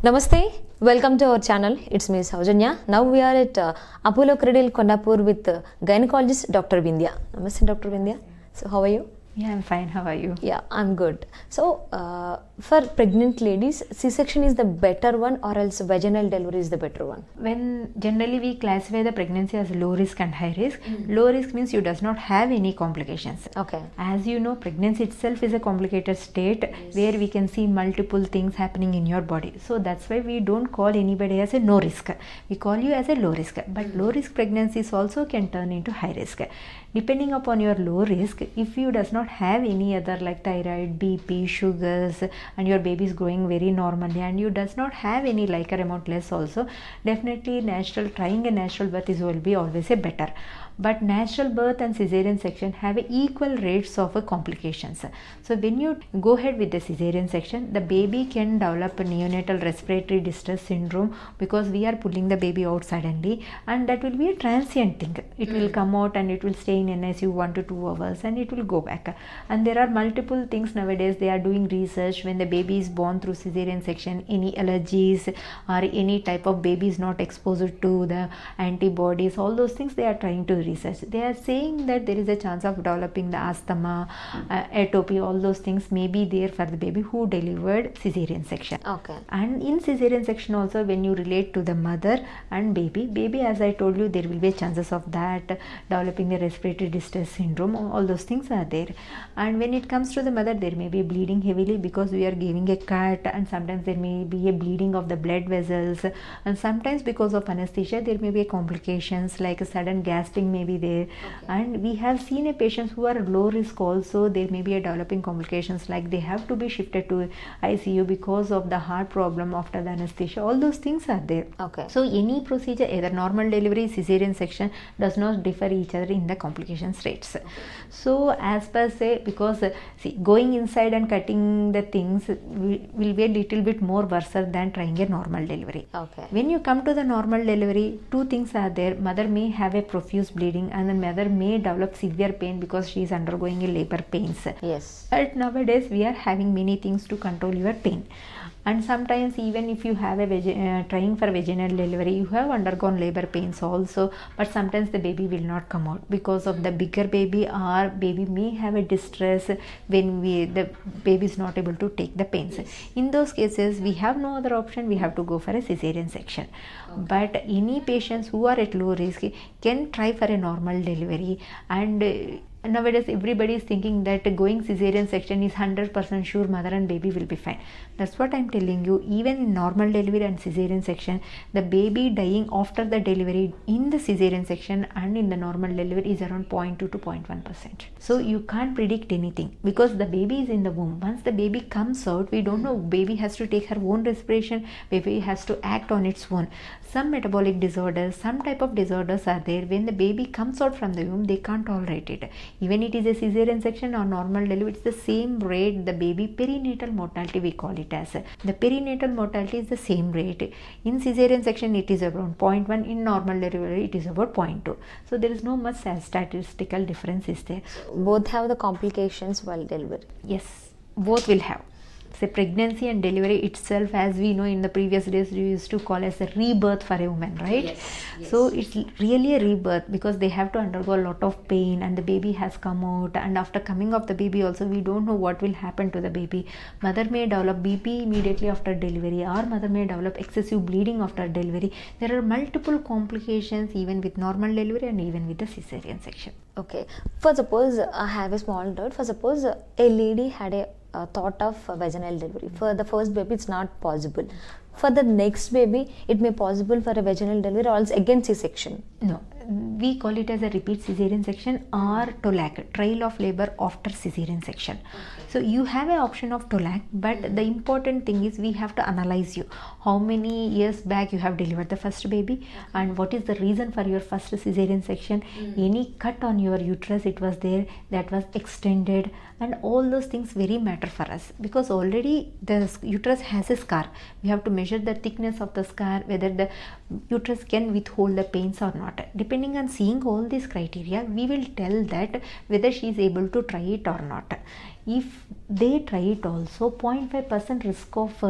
Namaste, welcome to our channel. It's me Saujanya. Now we are at Apollo Cradle Kondapur with gynecologist Dr. Vindhya. Namaste Dr. Vindhya. So how are you? Yeah, I'm fine. How are you? Yeah, I'm good. So for pregnant ladies, C-section is the better one or else vaginal delivery is the better one? When generally we classify the pregnancy as low risk and high risk, low risk means you does not have any complications. Okay. As you know, pregnancy itself is a complicated state where we can see multiple things happening in your body. So that's why we don't call anybody as a no risk. We call you as a low risk. But low risk pregnancies also can turn into high risk. Depending upon your low risk, if you does not have any other like thyroid, BP, sugars, and your baby is growing very normally and you does not have any liker amount less also, definitely trying a natural birth will be always a better. But natural birth and cesarean section have equal rates of complications. So when you go ahead with the cesarean section, the baby can develop a neonatal respiratory distress syndrome because we are pulling the baby out suddenly, and that will be a transient thing. It will come out and it will stay in NICU 1 to 2 hours and it will go back. And there are multiple things nowadays. They are doing research when the baby is born through cesarean section, any allergies or any type of baby is not exposed to the antibodies, all those things they are trying to research. They are saying that there is a chance of developing the asthma, atopy, all those things may be there for the baby who delivered cesarean section. Okay. And in cesarean section also, when you relate to the mother and baby as I told you, there will be chances of that developing the respiratory distress syndrome, all those things are there. And when it comes to the mother, there may be bleeding heavily because we are giving a cut, and sometimes there may be a bleeding of the blood vessels, and sometimes because of anesthesia there may be complications like a sudden gasping may be there. Okay. And we have seen a patients who are low risk also, there may be a developing complications like they have to be shifted to ICU because of the heart problem after the anesthesia, all those things are there. Okay. So any procedure, either normal delivery, cesarean section, does not differ each other in the complications rates. So as per say, because see, going inside and cutting the things will be a little bit more worse than trying a normal delivery. Okay. When you come to the normal delivery, two things are there. Mother may have a profuse bleeding and the mother may develop severe pain because she is undergoing a labor pains. Yes. But nowadays we are having many things to control your pain. And sometimes even if you have a trying for vaginal delivery, you have undergone labor pains also, but sometimes the baby will not come out because of the bigger baby, or baby may have a distress when the baby is not able to take the pains. In those cases we have no other option, we have to go for a cesarean section. But any patients who are at low risk can try for a normal delivery. And nowadays everybody is thinking that going cesarean section is 100% sure mother and baby will be fine. That's what I'm telling you. Even in normal delivery and cesarean section, the baby dying after the delivery in the cesarean section and in the normal delivery is around 0.2 to 0.1%. So you can't predict anything because the baby is in the womb. Once the baby comes out, we don't know. Baby has to take her own respiration, baby has to act on its own. Some metabolic disorders, some type of disorders are there. When the baby comes out from the womb, they can't tolerate it. Even it is a cesarean section or normal delivery, it's the same rate. The baby perinatal mortality we call it as. The perinatal mortality is the same rate. In cesarean section it is around 0.1, in normal delivery it is about 0.2. So there is no much statistical difference is there. Both have the complications while delivery. Yes, both will have. Say pregnancy and delivery itself, as we know in the previous days, we used to call as a rebirth for a woman, right? Yes. So it's really a rebirth because they have to undergo a lot of pain and the baby has come out, and after coming of the baby also we don't know what will happen to the baby. Mother may develop BP immediately after delivery, or mother may develop excessive bleeding after delivery. There are multiple complications even with normal delivery and even with the cesarean section. Okay. For suppose I have a small doubt. For suppose a lady had a thought of vaginal delivery. For the first baby it's not possible. For the next baby it may possible for a vaginal delivery or else again C-section. No, we call it as a repeat cesarean section or TOLAC, trial of labor after cesarean section. Okay. So you have an option of TOLAC, but the important thing is we have to analyze you. How many years back you have delivered the first baby, and what is the reason for your first cesarean section. Any cut on your uterus it was there that was extended, and all those things very matter for us because already the uterus has a scar. We have to measure the thickness of the scar, whether the uterus can withhold the pains or not. Depending on seeing all these criteria, we will tell that whether she is able to try it or not. If they try it also, 0.5% risk of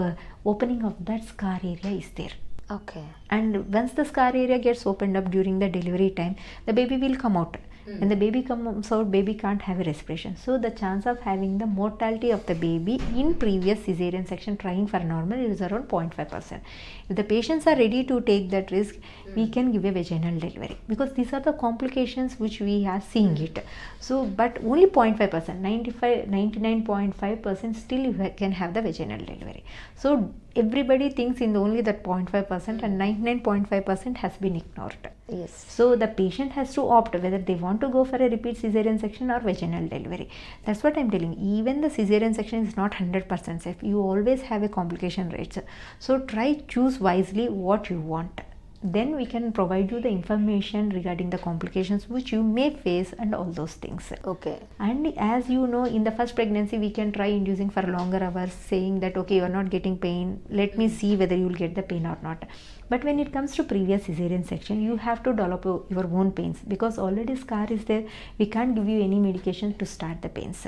opening of that scar area is there. Okay. And once the scar area gets opened up during the delivery time, the baby will come out. When the baby comes out, baby can't have a respiration. So the chance of having the mortality of the baby in previous cesarean section trying for normal is around 0.5%. If the patients are ready to take that risk, we can give a vaginal delivery, because these are the complications which we are seeing it. So, but only 0.5%, 99.5% still you can have the vaginal delivery. So everybody thinks in only that 0.5%, and 99.5% has been ignored. Yes. So the patient has to opt whether they want to go for a repeat cesarean section or vaginal delivery. That's what I'm telling. Even the cesarean section is not 100% safe. You always have a complication rates. So choose wisely what you want. Then we can provide you the information regarding the complications which you may face and all those things. Okay. And as you know, in the first pregnancy we can try inducing for longer hours, saying that okay, you are not getting pain, let me see whether you will get the pain or not. But when it comes to previous cesarean section, you have to develop your own pains, because already scar is there. We can't give you any medication to start the pains.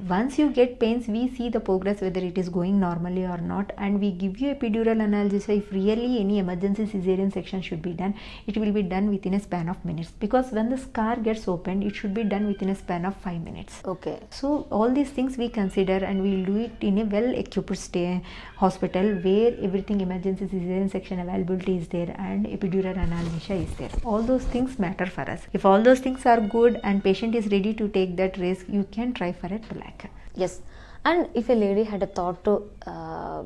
Once you get pains, we see the progress whether it is going normally or not, and we give you epidural analgesia. If really any emergency cesarean section should be done, it will be done within a span of minutes, because when the scar gets opened, it should be done within a span of 5 minutes. Okay. So all these things we consider, and we will do it in a well equipped hospital where everything emergency cesarean section availability is there and epidural analgesia is there. All those things matter for us. If all those things are good and patient is ready to take that risk, you can try for a TLAC. Yes. And if a lady had a thought to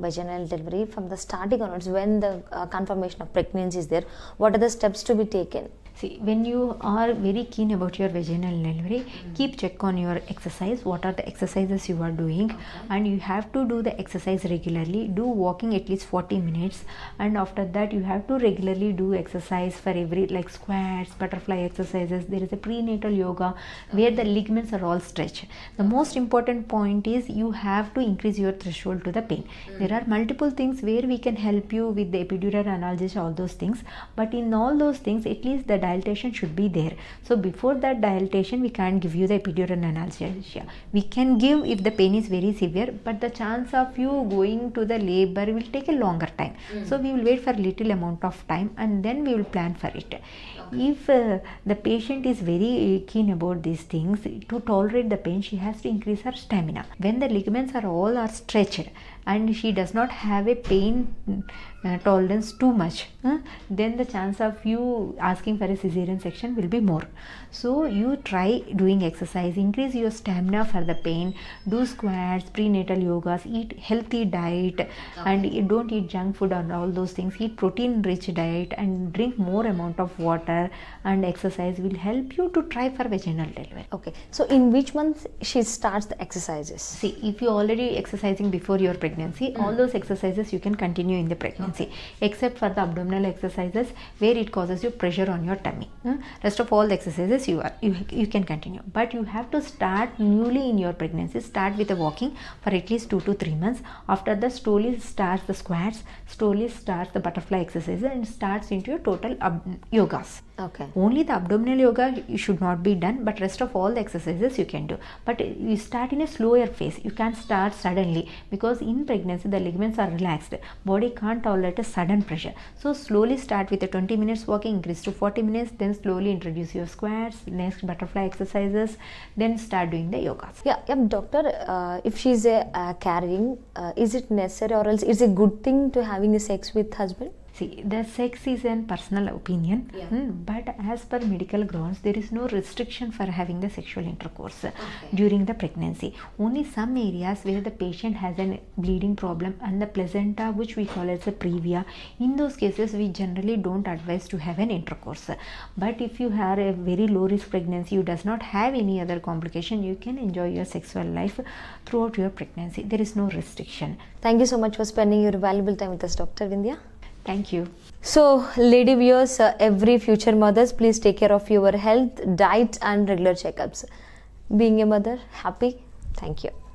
vaginal delivery from the starting onwards, when the confirmation of pregnancy is there, what are the steps to be taken? See, when you are very keen about your vaginal delivery, keep check on your exercise. What are the exercises you are doing? And you have to do the exercise regularly. Do walking at least 40 minutes, and after that you have to regularly do exercise for every, like squats, butterfly exercises. There is a prenatal yoga where the ligaments are all stretched. The most important point is you have to increase your threshold to the pain. There are multiple things where we can help you with the epidural analgesia, all those things, but in all those things at least the dilatation should be there. So before that dilatation, we can't give you the epidural analgesia. We can give if the pain is very severe, but the chance of you going to the labor will take a longer time. So we will wait for little amount of time, and then we will plan for it. If the patient is very keen about these things, to tolerate the pain, she has to increase her stamina. When the ligaments are all stretched and she does not have a pain tolerance too much, then the chance of you asking for a cesarean section will be more. So you try doing exercise, increase your stamina for the pain, do squats, prenatal yogas, eat healthy diet, and don't eat junk food and all those things. Eat protein rich diet and drink more amount of water, and exercise will help you to try for vaginal delivery. Okay. So in which month she starts the exercises? See, if you already exercising before your pregnancy, all those exercises you can continue in the pregnancy, except for the abdominal exercises where it causes you pressure on your tummy. Rest of all the exercises you can continue, but you have to start newly in your pregnancy. Start with a walking for at least 2 to 3 months. After that, slowly starts the squats, slowly starts the butterfly exercises, and starts into your total yogas. Okay. Only the abdominal yoga should not be done, but rest of all the exercises you can do. But you start in a slower phase. You can't start suddenly, because in pregnancy the ligaments are relaxed. Body can't tolerate a sudden pressure. So slowly start with a 20 minutes walking, increase to 40 minutes, then slowly introduce your squats, next butterfly exercises, then start doing the yogas. Yeah, doctor, if she's carrying, is it necessary, or else is it a good thing to having a sex with husband? See, the sex is an personal opinion, but as per medical grounds, there is no restriction for having the sexual intercourse during the pregnancy. Only some areas where the patient has a bleeding problem and the placenta, which we call as a previa, in those cases we generally don't advise to have an intercourse. But if you have a very low risk pregnancy, you does not have any other complication, you can enjoy your sexual life throughout your pregnancy. There is no restriction. Thank you so much for spending your valuable time with us, Dr. Vindhya. Thank you. So, lady viewers, every future mothers, please take care of your health, diet and regular checkups. Being a mother, happy. Thank you.